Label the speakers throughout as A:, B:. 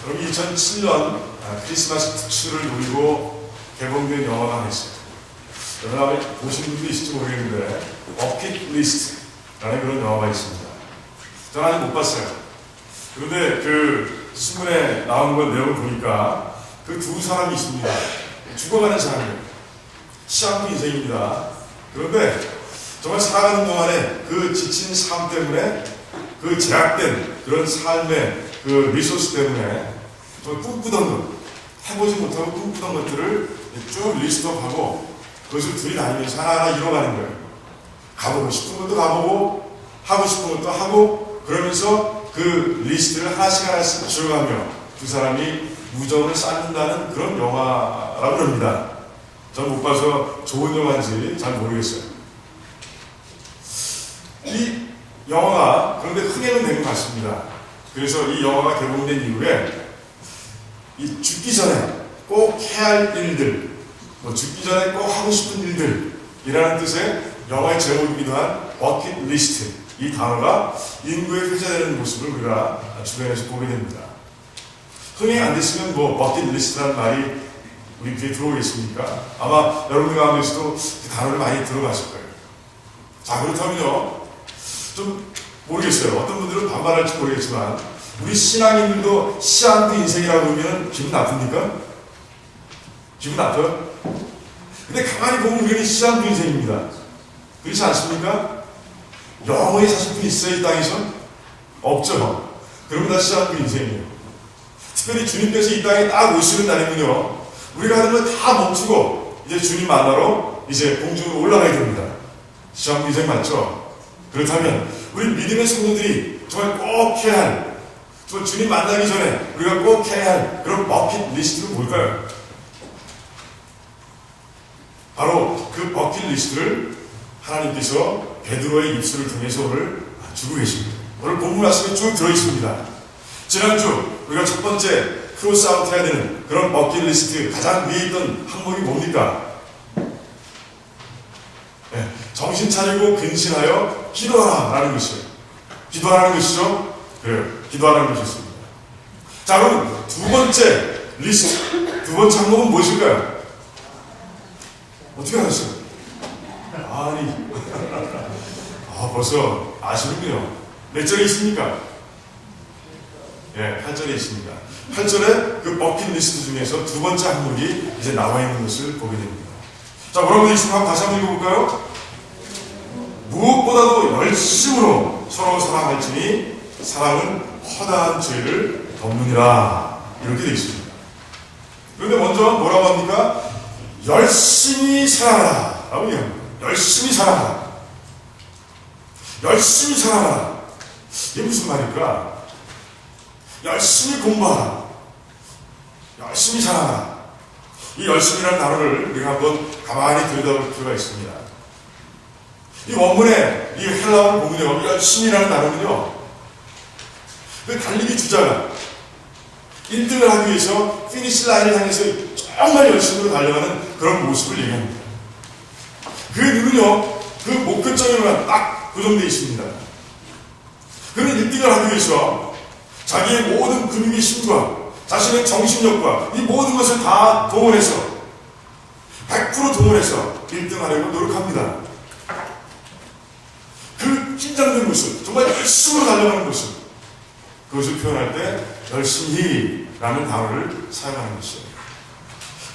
A: 여러분 2007년 크리스마스 특수를 노리고 개봉된 영화가 하나 있어요. 여러분 아마 보신 분도 있을지 모르겠는데 버킷리스트라는 그런 영화가 있습니다. 저는 아직 못 봤어요. 그런데 그 신문에 나온 걸 내용을 보니까 그 두 사람이 있습니다. 죽어가는 사람이에요. 시한부 인생입니다. 그런데 정말 살아가는 동안에 그 지친 삶 때문에 그 제약된 그런 삶의 그 리소스 때문에 정말 꿈꾸던 것, 해보지 못하고 꿈꾸던 것들을 쭉 리스트업하고 그것을 둘이 다니면서 하나하나 이뤄가는 거예요. 가보고 싶은 것도 가보고 하고 싶은 것도 하고 그러면서 그 리스트를 하나씩 하나씩 지어가며 두 사람이 우정을 쌓는다는 그런 영화라고 합니다. 저는 못 봐서 좋은 영화인지 잘 모르겠어요. 이 영화가 그런데 흥행은 된 것 같습니다. 그래서 이 영화가 개봉된 이후에 이 죽기 전에 꼭 해야 할 일들, 죽기 전에 꼭 하고 싶은 일들이라는 뜻의 영화의 제목이기도 한 버킷리스트, 이 단어가 인구에 회자되는 모습을 우리가 주변에서 보게 됩니다. 흥행 안 됐으면 버킷리스트라는 말이 우리 귀에 들어오겠습니까? 아마 여러분 가운데서도 그 단어를 많이 들어봤을 거예요. 자, 그렇다면요, 좀 모르겠어요. 어떤 분들은 반발할지 모르겠지만 우리 신앙인들도 시한부 인생이라고 하면 기분 나쁩니까? 기분 나빠요? 근데 가만히 보면 우리는 시한부 인생입니다. 그렇지 않습니까? 영원히 사실 분 있어요, 이 땅에서? 없죠. 그러면 다 시한부 인생이에요. 특별히 주님께서 이 땅에 딱 오시는 날이면요, 우리가 하는 건 다 멈추고 이제 주님 만나러 이제 공중으로 올라가야 됩니다. 시한부 인생 맞죠? 그렇다면 우리 믿음의 성도들이 정말 꼭 해야 할, 정말 주님 만나기 전에 우리가 꼭 해야 할 그런 버킷리스트는 뭘까요? 바로 그 버킷리스트를 하나님께서 베드로의 입술을 통해서 오늘 주고 계십니다. 오늘 본문 말씀에 쭉 들어있습니다. 지난주 우리가 첫 번째 크로스아웃 해야 되는 그런 버킷리스트 가장 위에 있던 항목이 뭡니까? 네, 정신 차리고 근신하여 기도하라 라는 것이에요. 기도하라는 것이죠? 그래요. 기도하라는 것이었습니다. 자, 그럼 두 번째 리스트, 두 번째 항목은 무엇일까요? 어떻게 하셨어요? 아니, 벌써 아시는군요. 몇 절에 있습니까? 예, 8절에 있습니다. 8절에 그 버킷리스트 중에서 두 번째 항목이 이제 나와 있는 것을 보게 됩니다. 자, 뭐라고 되어 있습니까? 다시 한번 읽어볼까요? 무엇보다도 열심으로 서로 사랑할지니 사랑은 허다한 죄를 덮느니라. 이렇게 되어 있습니다. 그런데 먼저 뭐라고 합니까? 열심히 사랑하라. 라고 얘기합니다. 열심히 사랑하라. 열심히 사랑하라. 이게 무슨 말일까? 열심히 공부하라. 열심히 사랑하라. 이 열심히라는 단어를 우리가 한번 가만히 들여다볼 필요가 있습니다. 이 원문에 이 헬라어를 보면요, 열심히라는 단어는요, 그 달리기 주자가 1등을 하기 위해서 피니시 라인을 향해서 정말 열심으로 달려가는 그런 모습을 얘기합니다. 그 눈은요, 그 목표점에만 딱 고정되어 있습니다. 그는 1등을 하기 위해서 자기의 모든 근육의 힘과 자신의 정신력과 이 모든 것을 다 동원해서 100% 동원해서 1등 하려고 노력합니다. 그 긴장된 모습, 정말 열심으로 달려가는 모습, 그것을 표현할 때 열심히라는 단어를 사용하는 것이에요.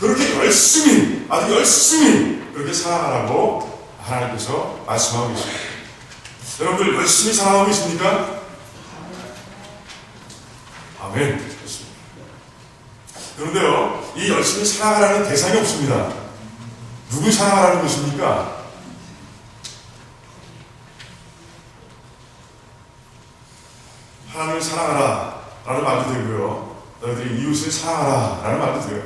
A: 그렇게 열심히, 아주 열심히 그렇게 살아가라고 하나님께서 말씀하고 계십니다. 여러분들 열심히 살아가고 계십니까? 아멘. 좋습니다. 그런데요, 이 열심히 살아가라는 대상이 없습니다. 누굴 사랑하라는 것입니까? 하나님을 사랑하라 라는 말도 되고요, 너희들이 이웃을 사랑하라 라는 말도 돼요.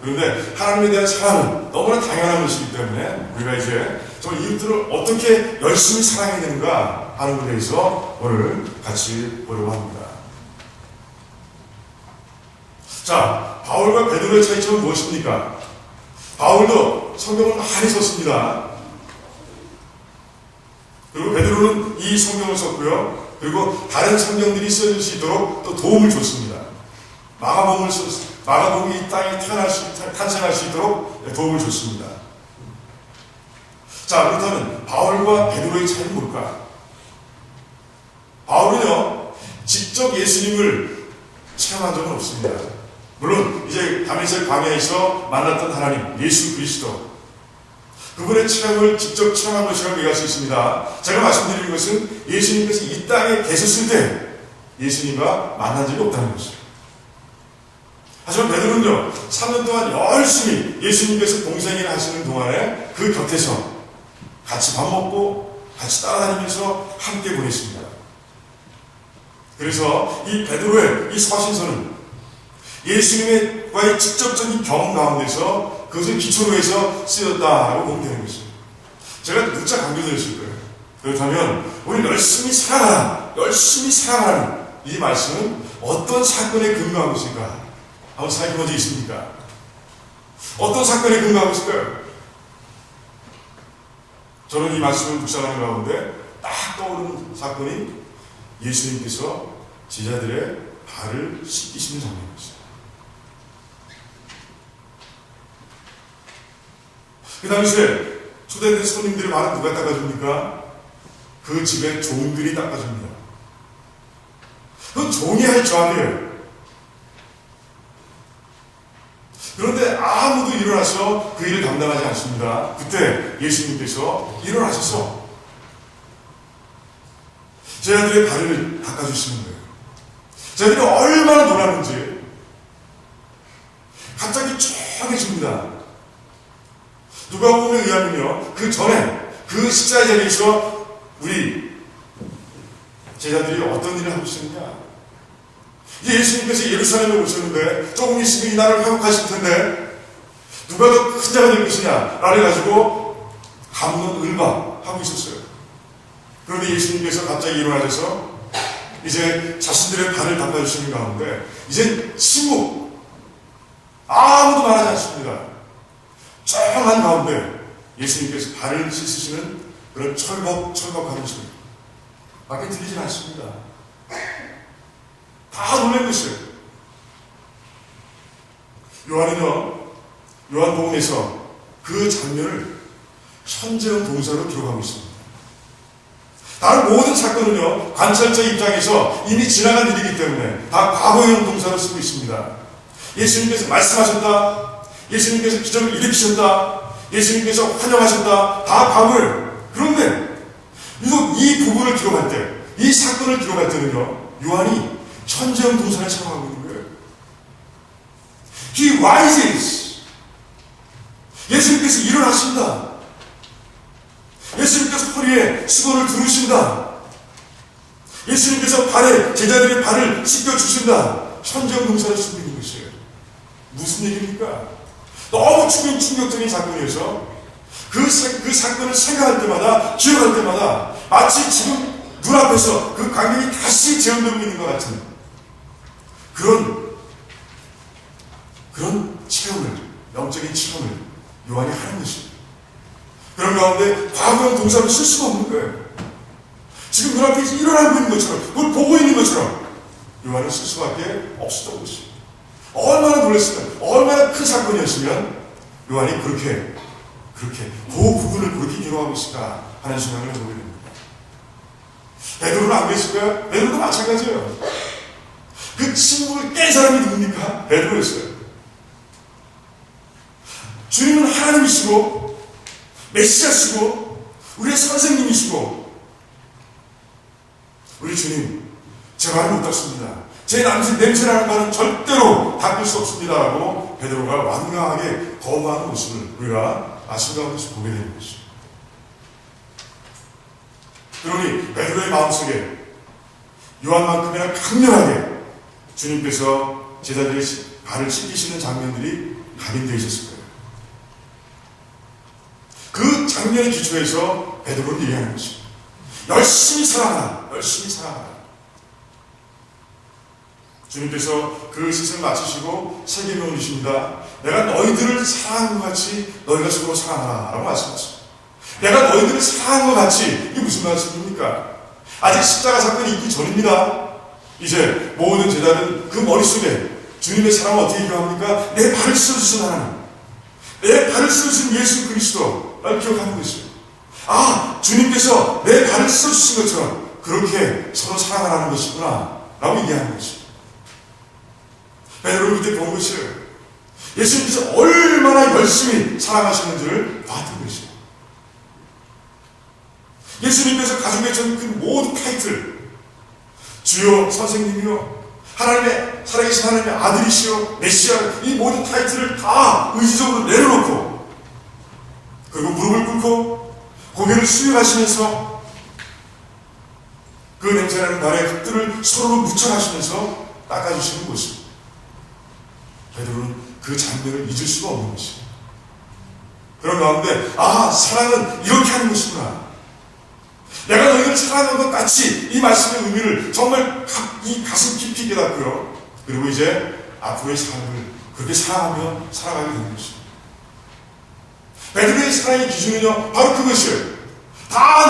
A: 그런데 하나님에 대한 사랑은 너무나 당연한 것이기 때문에 우리가 이제 저 이웃들을 어떻게 열심히 사랑해야 되는가 하는 것에 대해서 오늘 같이 보려고 합니다. 자, 바울과 베드로의 차이점은 무엇입니까? 바울도 성경을 많이 썼습니다. 그리고 베드로는 이 성경을 썼고요, 그리고 다른 성경들이 써질 수 있도록 또 도움을 줬습니다. 마가복음이 이 땅에 탄생할 수 있도록 도움을 줬습니다. 자, 그렇다면 바울과 베드로의 차이는 뭘까? 바울은요, 직접 예수님을 체험한 적은 없습니다. 물론 이제 다메섹 광야에서 만났던 하나님 예수 그리스도, 그분의 체험을 직접 체험한 것이라고 얘기할 수 있습니다. 제가 말씀드리는 것은 예수님께서 이 땅에 계셨을 때 예수님과 만난 적이 없다는 것이죠. 하지만 베드로는요, 3년 동안 열심히 예수님께서 공생애를 하시는 동안에 그 곁에서 같이 밥 먹고 같이 따라다니면서 함께 보냈습니다. 그래서 이 베드로의 이 서신서는 예수님과의 직접적인 경험 가운데서 그것을 기초로 해서 쓰였다라고 보면 되는 것입니다. 제가 누차 강조드렸을 거예요. 그렇다면 우리 열심히 사랑하라는 이 말씀은 어떤 사건에 근거한 것인가? 한번 생각해 본 적 있습니까? 어떤 사건에 근거한 것일까요? 저는 이 말씀을 묵상하는 가운데 딱 떠오르는 사건이 예수님께서 제자들의 발을 씻기시는 장면이었어요. 그 당시에 초대된 손님들의 발을 누가 닦아줍니까? 그 집의 종들이 닦아줍니다. 그건 종이 할 조합이에요. 그런데 아무도 일어나서 그 일을 감당하지 않습니다. 그때 예수님께서 일어나셔서 제자들의 발을 닦아주시는 거예요. 제자들이 얼마나 놀랐는지 갑자기 쫙해집니다. 누가복음에 의하면요, 그 전에 그 식사의 자리에서 우리 제자들이 어떤 일을 하고 있었느냐? 예수님께서 예루살렘에 오셨는데 조금 있으면 이 나라를 회복하실 텐데 누가 더 큰 자가 될 것이냐 라를 가지고 갑론을박하고 있었어요. 그런데 예수님께서 갑자기 일어나셔서 이제 자신들의 발을 닦아주시는 가운데 이제 침묵, 아무도 말하지 않습니다. 조용한 가운데 예수님께서 발을 씻으시는 그런 철벅하는 소리 밖에 들리진 않습니다. 다 놀란 것이에요. 요한은요, 요한복음에서 그 장면을 현재형 동사로 기록하고 있습니다. 다른 모든 사건은요, 관찰자 입장에서 이미 지나간 일이기 때문에 다 과거형 동사로 쓰고 있습니다. 예수님께서 말씀하셨다, 예수님께서 기적을 일으키셨다, 예수님께서 환영하셨다, 다 과거예요. 그런데 유독 이 부분을 기록할 때, 이 사건을 기록할 때는요, 요한이 현재형 동사를 사용하고 있는 거예요. He rises. 예수님께서 일어나신다. 예수님께서 허리에 수건을 두르신다. 예수님께서 제자들의 발을 씻겨주신다. 현재형 동사를 쓰고 있는 것이에요. 무슨 얘기입니까? 너무 충격적인 사건이어서 그 사건을 생각할 때마다, 기억할 때마다 마치 지금 눈앞에서 그 광경이 다시 재현되고 있는 것 같은 그런 체험을, 영적인 체험을 요한이 하는 것입니다. 그런 가운데 과거형 동사를 쓸 수가 없는 거예요. 지금 눈앞에 일어나고 있는 것처럼, 그걸 보고 있는 것처럼 요한은 쓸 수밖에 없었던 것입니다. 얼마나 놀랐으면, 얼마나 큰 사건이었으면 요한이 그렇게 그 부분을 그렇게 기록하고 있을까 하는 생각을 해보게 됩니다. 베드로는 안 그랬을까요? 베드로도 마찬가지예요. 그 침묵을 깬 사람이 누굽니까? 베드로였어요. 주님은 하나님이시고 메시아시고 우리의 선생님이시고, 우리 주님, 제 말을 못 닦습니다. 제 냄새나는 말은 절대로 닦을 수 없습니다 라고 베드로가 완강하게 거부하는 모습을 우리가 아침 가운데서 보게 되는 것이죠. 그러니 베드로의 마음속에 요한만큼이나 강렬하게 주님께서 제자들의 발을 씻기시는 장면들이 각인되어 있었을 거예요. 그 장면의 기초에서 베드로는 얘기하는 것입니다. 열심히 사랑하라. 주님께서 그 씻음을 마치시고 세 계명을 주십니다. 내가 너희들을 사랑한 것 같이 너희가 서로 사랑하라 라고 말씀하십니다. 내가 너희들을 사랑한 것 같이, 이게 무슨 말씀입니까? 아직 십자가 사건이 있기 전입니다. 이제 모든 제자는 그 머릿속에 주님의 사랑은 어떻게 기억합니까? 내 발을 씻어주신 하나님, 내 발을 씻어주신 예수 그리스도를 기억하는 것이요. 아, 주님께서 내 발을 씻어주신 것처럼 그렇게 서로 사랑하라는 것이구나 라고 얘기하는 것이요. 베드로는 그때 본 것이요, 예수님께서 얼마나 열심히 사랑하시는지를 봤던 것이요. 예수님께서 가지고 계신 그 모든 타이틀, 주요 선생님이요, 하나님의 살아계신 하나님의 아들이시요, 메시아, 이 모든 타이틀을 다 의지적으로 내려놓고, 그리고 무릎을 꿇고 고개를 수행하시면서 그 냄새나는 발의 흙들을 서로로 묻혀가시면서 닦아주시는 것입니다. 베드로는 그 장면을 잊을 수가 없는 것입니다. 그런 가운데, 아, 사랑은 이렇게 하는 것이구나. 내가 너희를 사랑하는 것 같이 이 말씀의 의미를 정말 이 가슴 깊이 깨닫고요. 그리고 이제 앞으로의 삶을 그렇게 사랑하며 살아가게 되는 것입니다. 베드로의 사랑의 기준은요, 바로 그것이에요. 다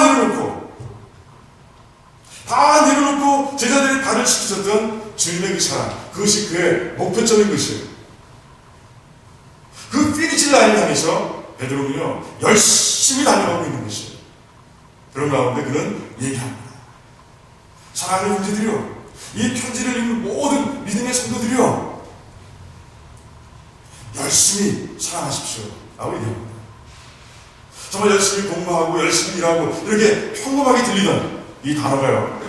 A: 내려놓고 제자들의 발을 씻으셨던 주님의 그 사랑, 그것이 그의 목표점인 것이에요. 그 피니시 라인을 향해서 베드로는요, 열심히 달려가고 있는 것이에요. 그런 가운데 그는 얘기합니다. 사랑하는 형제들이요, 이 편지를 읽는 모든 믿음의 성도들이요, 열심히 사랑하십시오 라고 얘기합니다. 정말 열심히 공부하고 열심히 일하고 이렇게 평범하게 들리던 이 단어가요,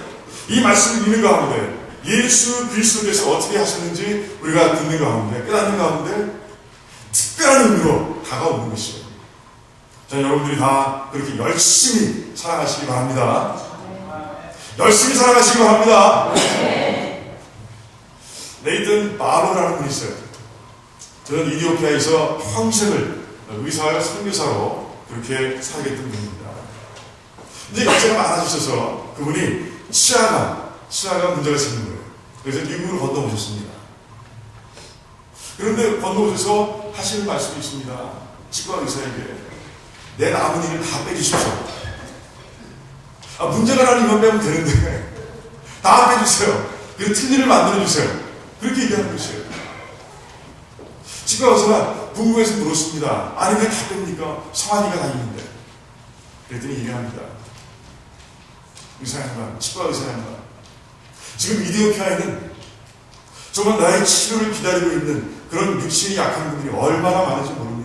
A: 이 말씀을 읽는 가운데 예수 그리스도께서 어떻게 하셨는지 우리가 듣는 가운데, 깨닫는 가운데 특별한 의미로 다가오는 것이에요. 자, 여러분들이 다 그렇게 열심히 사랑하시기 바랍니다. 열심히 사랑하시기 바랍니다. 네이튼 바로라는 분이 있어요. 저는 이디오피아에서 평생을 의사와 선교사로 그렇게 살겠던 분입니다. 이제 역사가 많아지셔서 그분이 치아가 문제가 생긴 거예요. 그래서 미국으로 건너오셨습니다. 그런데 건너오셔서 하시는 말씀이 있습니다. 치과 의사에게 내 남은 일을 다 빼주십시오. 아, 문제가 나는 이만 빼면 되는데 다 빼주세요. 그리고 틀린 일을 만들어주세요. 그렇게 얘기하는 것이에요. 치과 의사가 궁금해서 물었습니다. 아니 왜 다 뺍니까? 성환이가 다 있는데. 그랬더니 얘기합니다. 의사 양반, 치과 의사 양반, 지금 이디오피아에는 정말 나의 치료를 기다리고 있는 그런 육신이 약한 분들이 얼마나 많은지 모릅니다.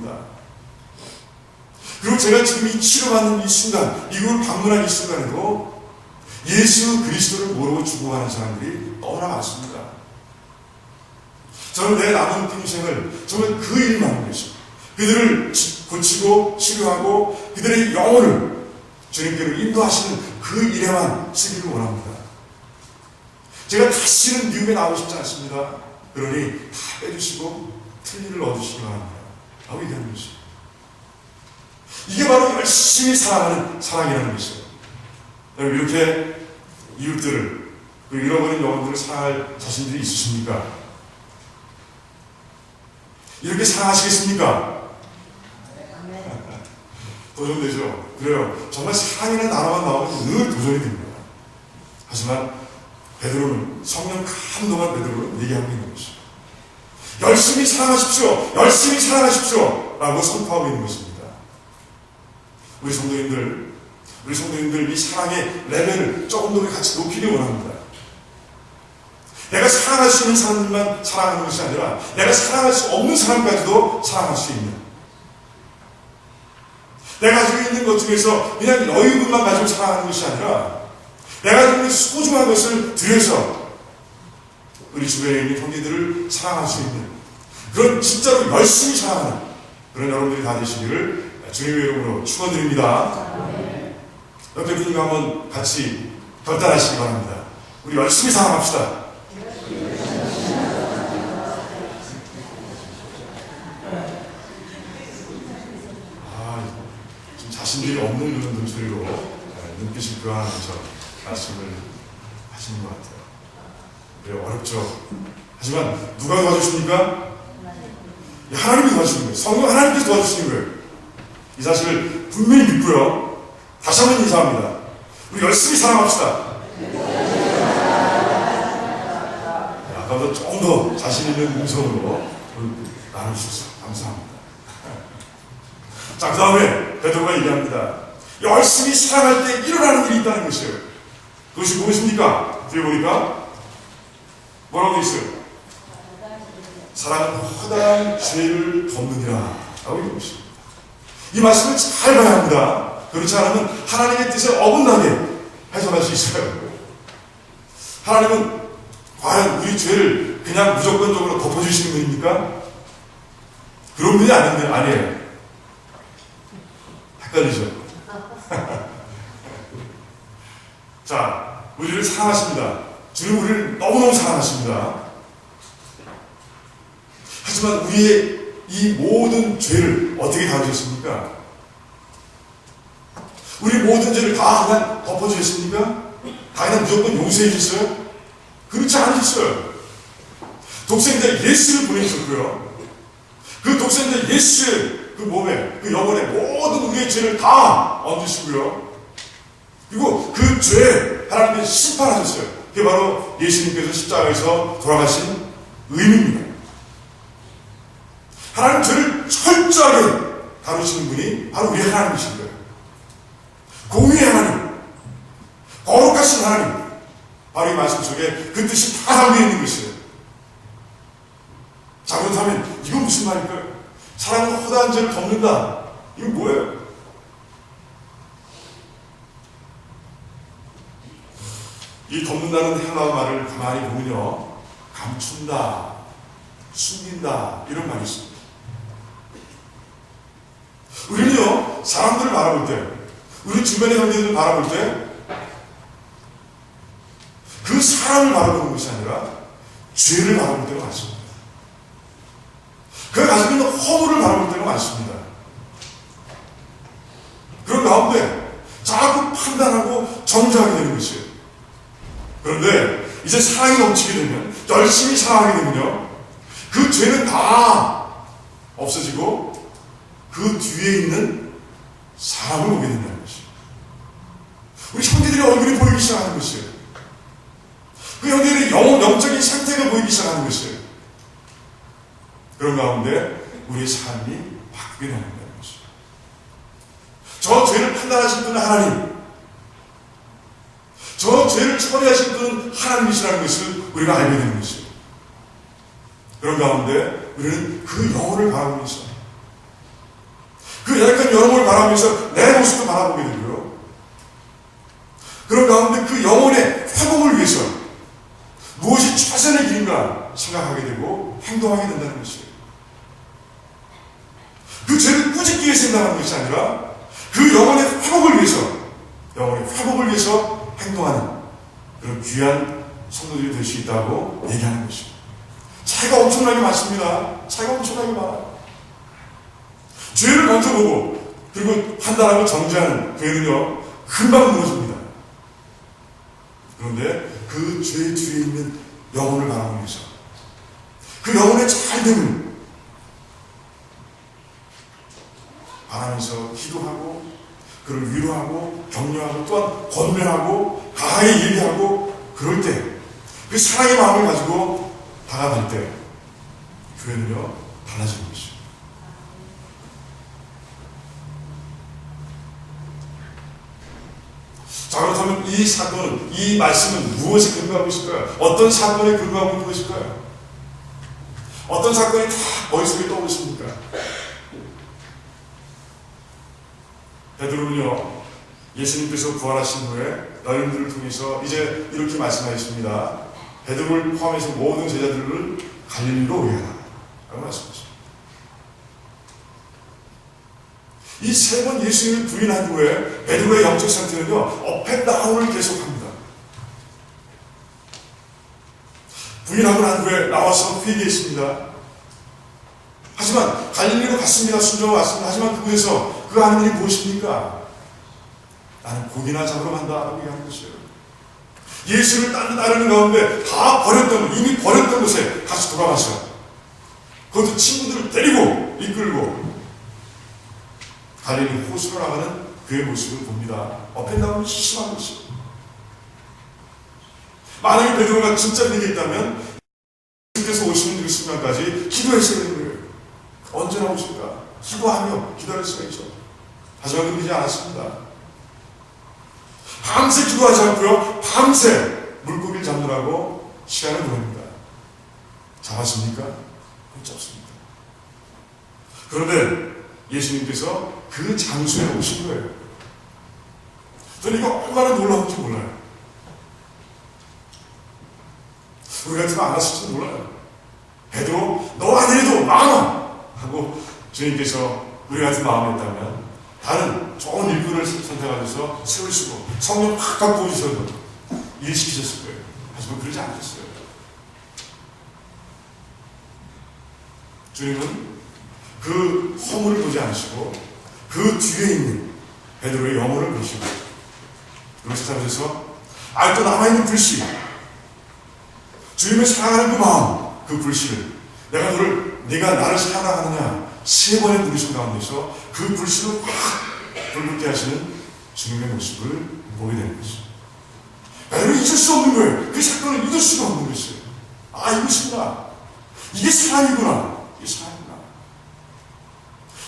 A: 그리고 제가 지금 이 치료받는 이 순간, 미국을 방문한 이 순간에도 예수 그리스도를 모르고 죽어가는 사람들이 너무나 많습니다. 저는 내 남은 평생을 정말 그 일만 하는 것입니다. 그들을 고치고 치료하고 그들의 영혼을 주님께로 인도하시는 그 일에만 쓰기를 원합니다. 제가 다시는 미국에 나오고 싶지 않습니다. 그러니 다 빼주시고 틀린 일을 넣어주시기 바랍니다. 라고 얘기하는 것입니다. 이게 바로 열심히 사랑하는 사랑이라는 것이에요. 여러분, 이렇게 이웃들을, 그리고 잃어버린 영혼들을 사랑할 자신들이 있으십니까? 이렇게 사랑하시겠습니까? 도전되죠? 그래요. 정말 사랑이라는 단어만 나오면 늘 도전이 됩니다. 하지만 베드로는, 성령 감동한 베드로는 얘기하고 있는 것이죠. 열심히 사랑하십시오. 열심히 사랑하십시오. 라고 선포하고 있는 것입니다. 우리 성도님들 이 사랑의 레벨을 조금 더 같이 높이기 원합니다. 내가 사랑할 수 있는 사람들만 사랑하는 것이 아니라 내가 사랑할 수 없는 사람까지도 사랑할 수 있는, 내가 가지고 있는 것 중에서 그냥 여유분만 가지고 사랑하는 것이 아니라 내가 가지고 있는 소중한 것을 들여서 우리 주변에 있는 형제들을 사랑할 수 있는 그런 진짜로 열심히 사랑하는 그런 여러분들이 다 되시기를 주님의 이름으로 축원드립니다. 옆에 분과 한번 같이 결단하시기 바랍니다. 우리 열심히 사랑합시다. 지금 자신들이 없는 그런 눈초리로 눈빛을 교환하면서 말씀을 하시는 것 같아요. 그래, 어렵죠. 하지만 누가 도와주십니까? 하나님이 도와주시는 거예요. 성령 하나님께서 도와주시는 거예요. 이 사실을 분명히 믿고요. 다시 한번 인사합니다. 우리 열심히 사랑합시다. 아까보다 조금 더 자신 있는 음성으로 나누셔서 감사합니다. 자, 그 다음에 베드로가 얘기합니다. 열심히 사랑할 때 일어나는 일이 있다는 것이에요. 그것이 무엇입니까? 뒤에 보니까 뭐라고 되어 있어요? 사랑은 허다한 죄를 덮느니라 라고 얘기하고 있습니다. 이 말씀을 잘 봐야 합니다. 그렇지 않으면 하나님의 뜻에 어긋나게 해석할 수 있어요. 하나님은 과연 우리 죄를 그냥 무조건적으로 덮어주시는 분입니까? 그런 분이 아니에요. 헷갈리죠? 자, 우리를 사랑하십니다. 주님 우리를 너무너무 사랑하십니다. 하지만 우리의 이 모든 죄를 어떻게 다루셨습니까? 우리 모든 죄를 다 그냥 덮어주셨습니까? 다 그냥 무조건 용서해 주셨어요? 그렇지 않으셨어요. 독생자 예수를 보내주셨고요. 그 독생자 예수의 그 몸에, 그 영혼에 모든 우리의 죄를 다 얹으시고요. 그리고 그 죄에 하나님께서 심판하셨어요. 그게 바로 예수님께서 십자가에서 돌아가신 의미입니다. 하나님 죄를 철저하게 다루시는 분이 바로 우리 하나님이신 거예요. 공의의 하나님, 거룩하신 하나님, 바로 이 말씀 속에 그 뜻이 다 담겨 있는 것이에요. 자, 그렇다면 이건 무슨 말일까요? 사랑은 허다한 죄를 덮는다. 이건 뭐예요? 이 덮는다는 헬라어 말을 가만히 보면요, 감춘다, 숨긴다 이런 말이 있습니다. 우리는요, 사람들을 바라볼 때, 우리 주변의 형제들을 바라볼 때 그 사람을 바라보는 것이 아니라 죄를 바라볼 때가 많습니다. 그가 가지고 있는 허물을 바라볼 때가 많습니다. 그런 가운데 자꾸 판단하고 정죄하게 되는 것이에요. 그런데 이제 사랑이 넘치게 되면, 열심히 사랑하게 되면요, 그 죄는 다 없어지고 그 뒤에 있는 사람을 보게 된다는 것이에요. 우리 형제들의 얼굴이 보이기 시작하는 것이에요. 그 형제들의 영적인 상태가 보이기 시작하는 것이에요. 그런 가운데 우리의 삶이 바뀌게 되는 것이에요. 저 죄를 판단하실 분은 하나님, 저 죄를 처리하실 분은 하나님이시라는 것을 우리가 알게 되는 것이에요. 그런 가운데 우리는 그 영혼을 바라보면서, 그 연약한 영혼을 바라보면서 내 모습도 바라보게 되고요. 그런 가운데 그 영혼의 회복을 위해서 무엇이 최선의 길인가 생각하게 되고 행동하게 된다는 것이에요. 그 죄를 꾸짖기 위해서 생각하는 것이 아니라 그 영혼의 회복을 위해서 행동하는 그런 귀한 성도들이 될 수 있다고 얘기하는 것입니다. 차이가 엄청나게 많습니다. 차이가 엄청나게 많아요. 죄를 먼저 보고 그리고 판단하고 정죄하는 교회는요, 금방 무너집니다. 그런데 그 죄 뒤에 있는 영혼을 바라보면서 그 영혼의 잘됨을 바라면서 기도하고 그를 위로하고 격려하고 또한 권면하고 강하게 얘기하고, 그럴 때 그 사랑의 마음을 가지고 다가갈 때 교회는요, 달라지는 것이죠. 자, 그렇다면 이 사건은, 이 말씀은 무엇에 근거하고 있을까요? 어떤 사건에 근거하고 있는 것일까요? 어떤 사건이 다 머릿속에 떠오르십니까? 베드로는요, 예수님께서 부활하신 후에 너희들을 통해서 이제 이렇게 말씀하셨습니다. 베드로를 포함해서 모든 제자들을 갈릴리로 오게 하라 라고 말씀하십니다. 이 세 번 예수님을 부인한 후에 베드로의 영적 상태는요, 업앤다운을 계속합니다. 부인하고 난 후에 나와서 회개했습니다. 하지만 갈릴리로 갔습니다. 순종하고 왔습니다. 하지만 그곳에서 그 하는 일이 무엇입니까? 나는 고기나 잡으러 간다라고 얘기하는 것이에요. 예수를 따르는 가운데 다 이미 버렸던 곳에 다시 돌아가서 그것도 친구들을 데리고 이끌고 갈릴리 호수로 나가는 그의 모습을 봅니다. 업앤다운이 심한 것이에요. 만약에 베드로가 진짜 믿겠다면 잡으려고 시간을 보냅니다. 잡았습니까? 못 잡습니다. 그런데 예수님께서 그 장소에 오신 거예요. 저는 이거 얼마나 놀라운지 몰라요. 우리 같으면 안 왔을지도 몰라요. 베드로, 너 아니래도 망아! 하고 주님께서 우리 같은 마음이었다면 다른 좋은 일꾼을 선택하셔서 세우시고 성령 확 갖고 오셔서 일시키셨을 거예요. 하지만 그러지 않으셨어요. 주님은 그 허물을 보지 않으시고 그 뒤에 있는 베드로의 영혼을 보시고 그걸 찾아오셔서 아직도 남아있는 불씨, 주님을 사랑하는 그 마음, 그 불씨를 네가 나를 사랑하느냐 3번의 부르심 가운데서 그 불씨를 확 불붙게 하시는 주님의 모습을 보게 되는 것이죠. 여러분, 잊을 수 없는 거예요. 그 사건을 잊을 수가 없는 것이에요. 아, 이것이구나. 이게 사랑이구나. 이게 사랑이구나.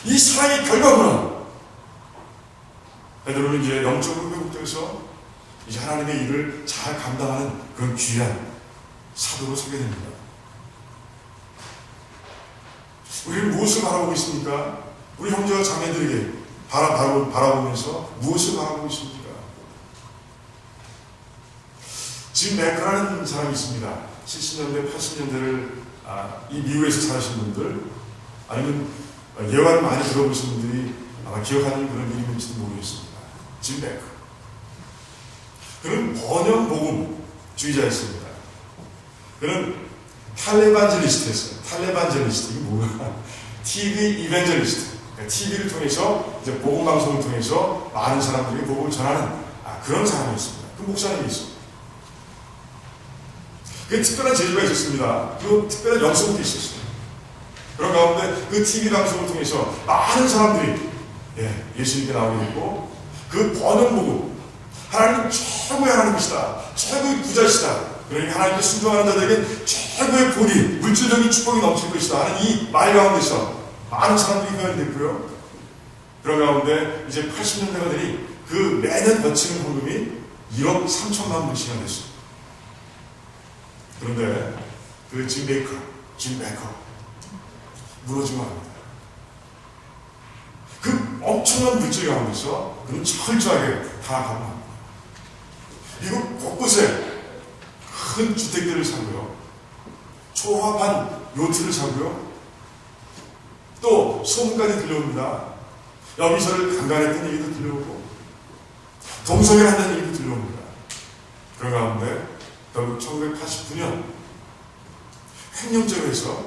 A: 이 사랑의 결과구나. 베드로는 이제 영적으로 회복돼서 이제 하나님의 일을 잘 감당하는 그런 귀한 사도로 서게 됩니다. 우리는 무엇을 바라보고 있습니까? 우리 형제와 자매들에게 바라보면서 무엇을 바라보고 있습니까? 짐 맥커라는 사람이 있습니다. 70년대, 80년대를 이 미국에서 사신 분들, 아니면 예언 많이 들어보신 분들이 아마 기억하는 그런 이름인지도 모르겠습니다. 짐 맥커. 그는 번영복음주의자였습니다. 그는 탈레반젤리스트였어요. 탈레반젤리스트, 이게 뭐야? TV 이벤젤리스트. 그러니까 TV를 통해서, 이제 복음방송을 통해서 많은 사람들에게 복음을 전하는 그런 사람이었습니다. 그 목사님이 있습니다. 그 특별한 재주가 있었습니다. 그 특별한 영성도 있었어요. 그런 가운데 그 TV 방송을 통해서 많은 사람들이 예수님께 나오게 됐고, 그 번영복음, 하나님은 최고의 하나님이시다. 최고의 부자시다. 그러니까 하나님께 순종하는 자들에게 최고의 복이, 물질적인 축복이 넘칠 것이다 하는 이 말 가운데서 많은 사람들이 회원이 됐고요. 그런 가운데 이제 80년대가 되니 그 매년 거치는 헌금이 1억 3천만 불씩이나 됐어요. 그런데 그 짐 베이커 무너지고 합니다. 그 엄청난 물질 가운데서 그는 철저하게 타락하고 합니다. 미국 곳곳에 큰 주택들을 사고요. 초화판 요트를 사고요. 또 소문까지 들려옵니다. 여기서를 강간했던 얘기도 들려오고 동성애를 한다는 얘기도 들려옵니다. 그런 가운데 결국 1989년 횡령죄로 해서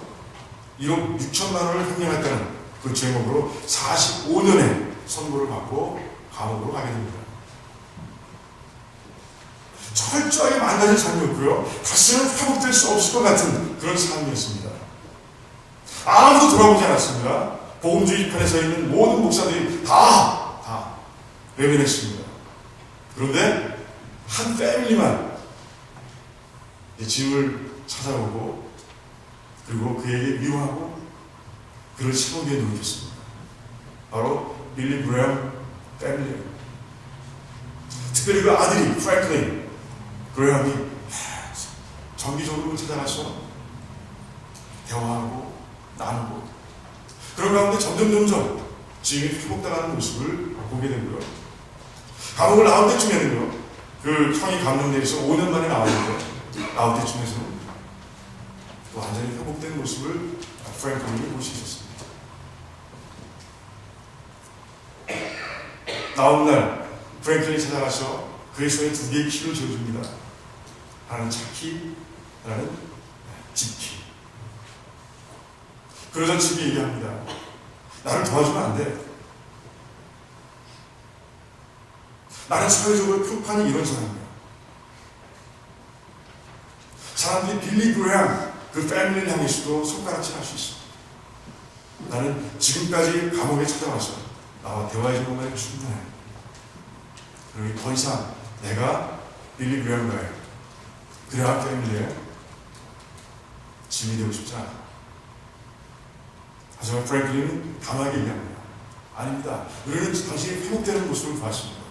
A: 1억 6천만 원을 횡령했다는 그 제목으로 45년의 선고를 받고 감옥으로 가게 됩니다. 철저하게 망가진 삶이었고요. 다시는 회복될 수 없을 것 같은 그런 삶이었습니다. 아무도 돌아보지 않았습니다. 복음주의 편에 서 있는 모든 목사들이 다 외면했습니다. 그런데 한 패밀리만 짐을 찾아오고 그리고 그에게 미워하고 그를 세우기에 노력했습니다. 바로 빌리 그레엄 패밀리. 특별히 그 아들이 프랭클린 그레엄이 정기적으로 찾아가서 대화하고 나누고 그런 가운데 점점 지금이 회복당하는 모습을 보게 되고요. 감옥을 나올 때쯤에는요, 그 형이 감정되어서 5년 만에 나왔는데 나올 때쯤에서는 또 완전히 회복된 모습을 프랭클린이 볼 수 있었습니다. 나오는 날 프랭클린이 찾아가서 그의 손에 2개의 키를 지어줍니다. 하나는 차키, 하나는 집키. 그러자 집이 얘기합니다. 나를 도와주면 안 돼. 나는 사회적으로 표판이 이런 사람이야. 사람들이 빌리 그레엄 그 패밀리를 향해서도 손가락질 할 수 있어. 나는 지금까지 감옥에 찾아와서 나와 대화해 주는 것만 충분해. 그러니 더 이상 내가 빌리 그레엄과의 그레엄 패밀리에 짐이 되고 싶지 않아. 하지만 프랭클린은 강하게 얘기합니다. 아닙니다. 우리는 당신이 회복되는 모습을 봤습니다.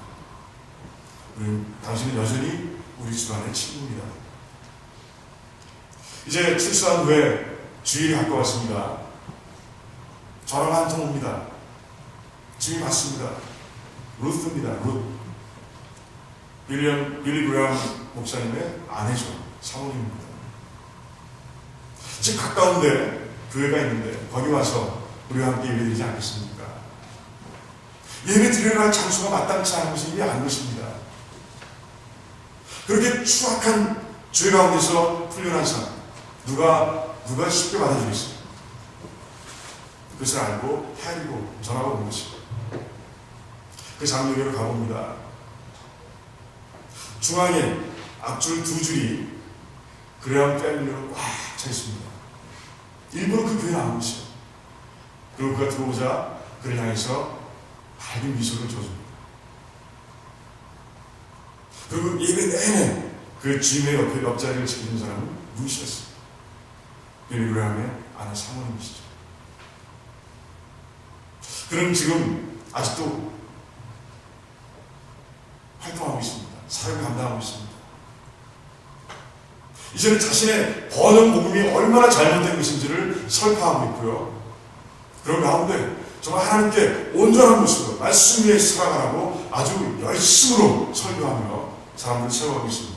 A: 당신은 여전히 우리 집안의 친구입니다. 이제 출소한 후에 주일이 가까웠습니다. 전화가 한 통 옵니다. 집이 맞습니다. 루스입니다. 룻. 빌리 그레엄 목사님의 아내죠. 사모님입니다. 집 가까운데 교회가 있는데 거기 와서 우리와 함께 예배드리지 않겠습니까? 예배 드리러 갈 장소가 마땅치 않은 것이 이미 안 것입니다. 그렇게 추악한 죄 가운데서 풀려난 사람 누가 쉽게 받아주겠어요? 그것을 알고 헤아리고 전화가 온 것이고 그 장로교로 가봅니다. 중앙에 앞줄 두 줄이 그레엄 패밀리로 꽉 차 있습니다. 일부러 그 교회에 나온 것이요. 그리고 그가 들어오자 그를 향해서 밝은 미소를 줘줍니다. 그리고 예배 내내 그 주인의 옆자리를 지키는 사람은 누구시겠어요? 빌리 그레엄의 아내 사모님이시죠. 그는 지금 아직도 활동하고 있습니다. 사역을 감당하고 있습니다. 이제는 자신의 번영 복음이 얼마나 잘못된 것인지를 설파하고 있고요. 그런 가운데 정말 하나님께 온전한 모습으로 말씀 위에 살아가라고 아주 열심으로 설교하며 사람들을 세워가고 있습니다.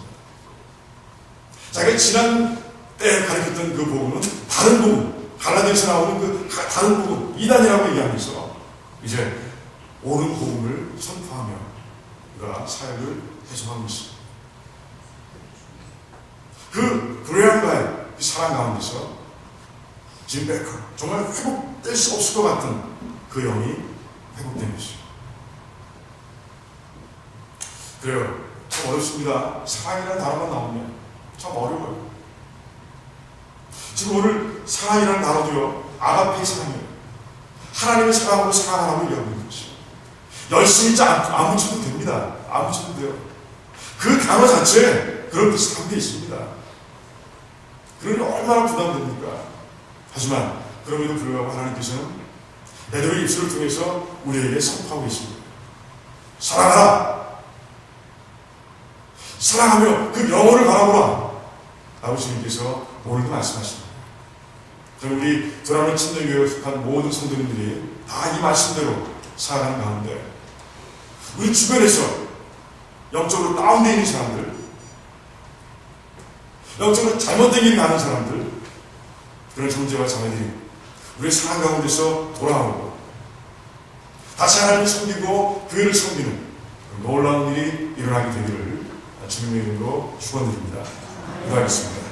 A: 자기가 지난 때 가르쳤던 그 복음은 다른 복음, 갈라디아에서 나오는 그 다른 복음, 이단이라고 얘기하면서 이제 옳은 복음을 선포하며 그가 사역을 해석하고 있습니다. 그 그레엄과의 그 사랑 가운데서 짐 베커, 정말 회복될 수 없을 것 같은 그 영이 회복된 것이죠. 그래요. 참 어렵습니다. 사랑이라는 단어가 나오면 참 어려워요. 지금 오늘 사랑이라는 단어도요, 아가페의 사랑이에요. 하나님의 사랑으로 사랑하라고 이야기하는 것이죠. 열심히 안 붙여도 됩니다. 안 붙여도 돼요. 그 단어 자체에 그런 뜻이 담겨 있습니다. 그러니 얼마나 부담됩니까? 하지만 그럼에도 불구하고 하나님께서는 베드로의 입술을 통해서 우리에게 선포하고 계십니다. 사랑하라! 사랑하며 그 영혼을 바라보라! 라고 주님께서 오늘도 말씀하십니다. 저는 우리 도라는 침례교회에 속한 모든 성도님들이 다 이 말씀대로 살아가는 가운데 우리 주변에서 영적으로 다운되어 있는 사람들, 영적으로 잘못된 길을 가는 사람들, 그런 형제와 자매들이 우리의 상황 가운데서 돌아오고 다시 하나님을 섬기고 교회를 섬기는 놀라운 일이 일어나게 되기를 주님의 이름으로 축원드립니다. 기도하겠습니다.